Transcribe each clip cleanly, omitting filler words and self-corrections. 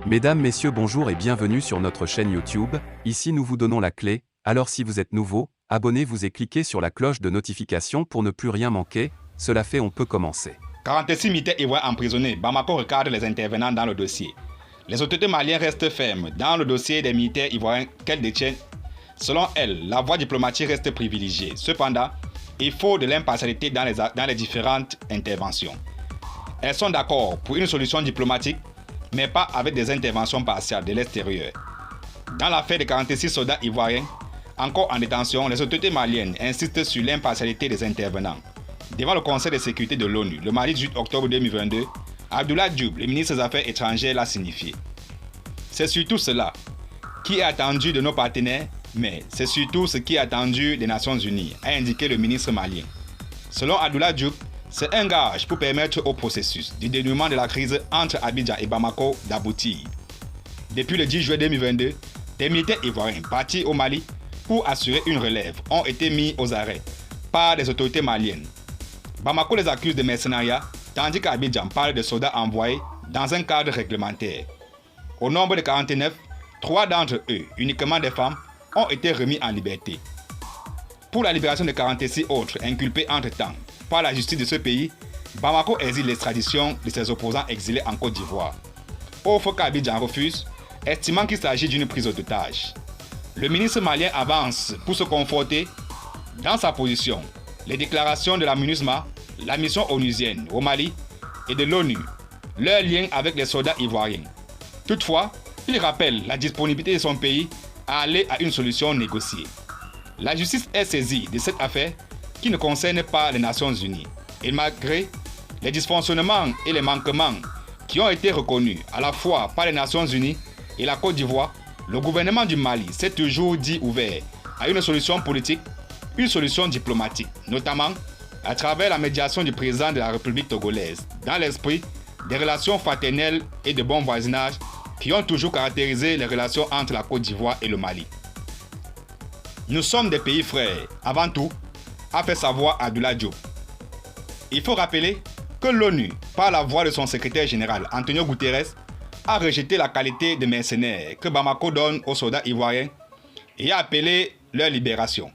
Mesdames, Messieurs, bonjour et bienvenue sur notre chaîne YouTube. Ici nous vous donnons la clé, alors si vous êtes nouveau, abonnez-vous et cliquez sur la cloche de notification pour ne plus rien manquer. Cela fait, on peut commencer. 46 militaires ivoiriens emprisonnés, Bamako recadre les intervenants dans le dossier. Les autorités maliennes restent fermes dans le dossier des militaires ivoiriens qu'elles détiennent. Selon elles, la voie diplomatique reste privilégiée. Cependant, il faut de l'impartialité dans les différentes interventions. Elles sont d'accord pour une solution diplomatique, mais pas avec des interventions partiales de l'extérieur. Dans l'affaire des 46 soldats ivoiriens, encore en détention, les autorités maliennes insistent sur l'impartialité des intervenants. Devant le Conseil de sécurité de l'ONU, le mardi 18 octobre 2022, Abdoulaye Diop, le ministre des Affaires étrangères, l'a signifié. C'est surtout cela qui est attendu de nos partenaires, mais c'est surtout ce qui est attendu des Nations Unies, a indiqué le ministre malien. Selon Abdoulaye Diop, c'est un gage pour permettre au processus du dénouement de la crise entre Abidjan et Bamako d'aboutir. Depuis le 10 juillet 2022, des militaires ivoiriens partis au Mali pour assurer une relève ont été mis aux arrêts par les autorités maliennes. Bamako les accuse de mercenariat, tandis qu'Abidjan parle de soldats envoyés dans un cadre réglementaire. Au nombre de 49, 3 d'entre eux, uniquement des femmes, ont été remis en liberté. Pour la libération de 46 autres inculpés entre-temps par la justice de ce pays, Bamako exige l'extradition de ses opposants exilés en Côte d'Ivoire. Offre qu'Abidjan refuse, estimant qu'il s'agit d'une prise d'otage. Le ministre malien avance pour se conforter dans sa position les déclarations de la MINUSMA, la mission onusienne au Mali et de l'ONU, leur lien avec les soldats ivoiriens. Toutefois, il rappelle la disponibilité de son pays à aller à une solution négociée. La justice est saisie de cette affaire qui ne concerne pas les Nations Unies. Et malgré les dysfonctionnements et les manquements qui ont été reconnus à la fois par les Nations Unies et la Côte d'Ivoire, le gouvernement du Mali s'est toujours dit ouvert à une solution politique, une solution diplomatique, notamment à travers la médiation du président de la République togolaise, dans l'esprit des relations fraternelles et de bon voisinage qui ont toujours caractérisé les relations entre la Côte d'Ivoire et le Mali. Nous sommes des pays frères, avant tout, a fait savoir Abdoulaye Diop. Il faut rappeler que l'ONU, par la voix de son secrétaire général Antonio Guterres, a rejeté la qualité de mercenaires que Bamako donne aux soldats ivoiriens et a appelé leur libération.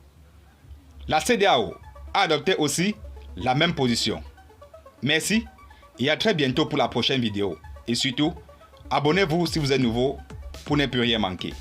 La CEDEAO a adopté aussi la même position. Merci et à très bientôt pour la prochaine vidéo. Et surtout, abonnez-vous si vous êtes nouveau pour ne plus rien manquer.